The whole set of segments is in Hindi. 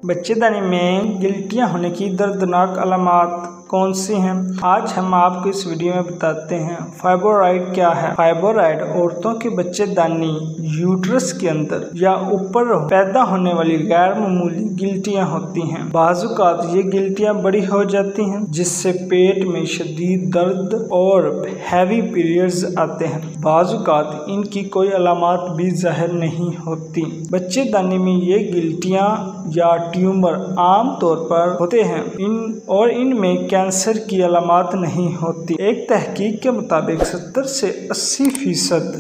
बच्चेदानी में गिल्टियाँ होने की दर्दनाक अलामात कौन सी हैं? आज हम आपको इस वीडियो में बताते हैं। फाइब्रॉइड क्या है? फाइब्रॉइड औरतों के बच्चेदानी यूट्रस के अंदर या ऊपर पैदा होने वाली गैर मामूली गिल्टियाँ होती हैं। बाजुकात ये गिल्टियाँ बड़ी हो जाती हैं जिससे पेट में शदीद दर्द और हैवी पीरियड्स आते हैं। बाजुकात इनकी कोई अलामात भी ज़ाहिर नहीं होती। बच्चेदानी में ये गिल्टियाँ या ट्यूमर आम तौर पर होते हैं इनमें कैंसर की अलामात नहीं होती। एक तहकीक के मुताबिक 70 से 80%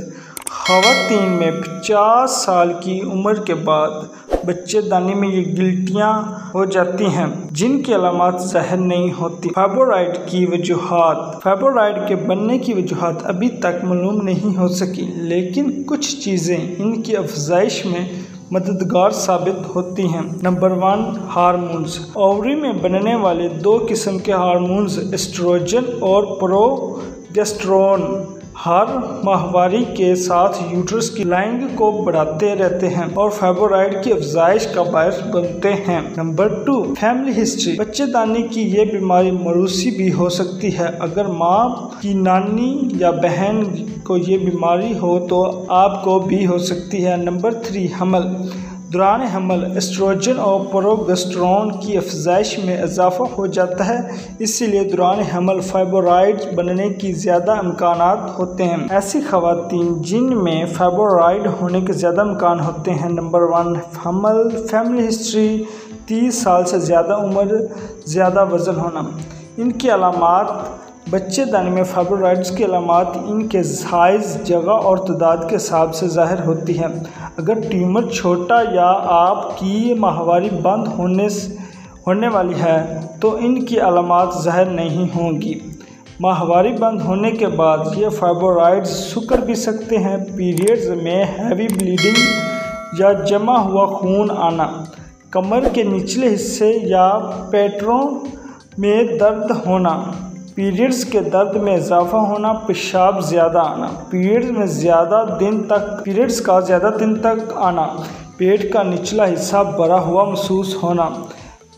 ख़वातीन में 50 साल की उम्र के बाद बच्चेदानी में ये गिल्टियाँ हो जाती हैं जिनकी अलामात ज़ाहिर नहीं होती। फाइब्रॉइड के बनने की वजूहात अभी तक मालूम नहीं हो सकी, लेकिन कुछ चीज़ें इनकी अफजाइश में मददगार साबित होती हैं। Number 1, hormones. ओवरी में बनने वाले 2 किस्म के हार्मोन्स एस्ट्रोजन और प्रोजेस्टेरोन हर माहवारी के साथ यूट्रस की लाइनिंग को बढ़ाते रहते हैं और फाइब्रॉइड की अफजाइश का बायस बनते हैं। Number 2, family history. बच्चेदानी की ये बीमारी मौरूसी भी हो सकती है। अगर माँ की नानी या बहन को ये बीमारी हो तो आपको भी हो सकती है। नंबर 3, हमल। दौरान हमल एस्ट्रोजन और प्रोजेस्टेरोन की अफजाइश में इजाफा हो जाता है, इसीलिए दौरान हमल फाइब्रॉइड बनने की ज़्यादा इम्कानात होते हैं। ऐसी ख़वातीन जिनमें फाइब्रॉइड होने के ज़्यादा इम्कान होते हैं। नंबर 1, हमल। फैमिली हिस्ट्री, 30 साल से ज़्यादा उम्र, ज़्यादा वज़न होना। इनकी अलामात। बच्चेदानी में फाइब्रॉइड्स की अलामात इनके साइज़, जगह और तादाद के हिसाब से ज़ाहिर होती है। अगर ट्यूमर छोटा या आपकी माहवारी बंद होने वाली है तो इनकी अलामात ज़ाहिर नहीं होंगी। माहवारी बंद होने के बाद ये फाइब्रॉइड्स सिकुड़ भी सकते हैं। पीरियड्स में हैवी ब्लीडिंग या जमा हुआ खून आना, कमर के निचले हिस्से या पेटों में दर्द होना, पीरियड्स के दर्द में इजाफा होना, पेशाब ज़्यादा आना, पीरियड्स का ज़्यादा दिन तक आना, पेट का निचला हिस्सा भरा हुआ महसूस होना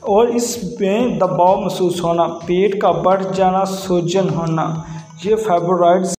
और इसमें दबाव महसूस होना, पेट का बढ़ जाना, सूजन होना, ये फाइब्रॉइड्स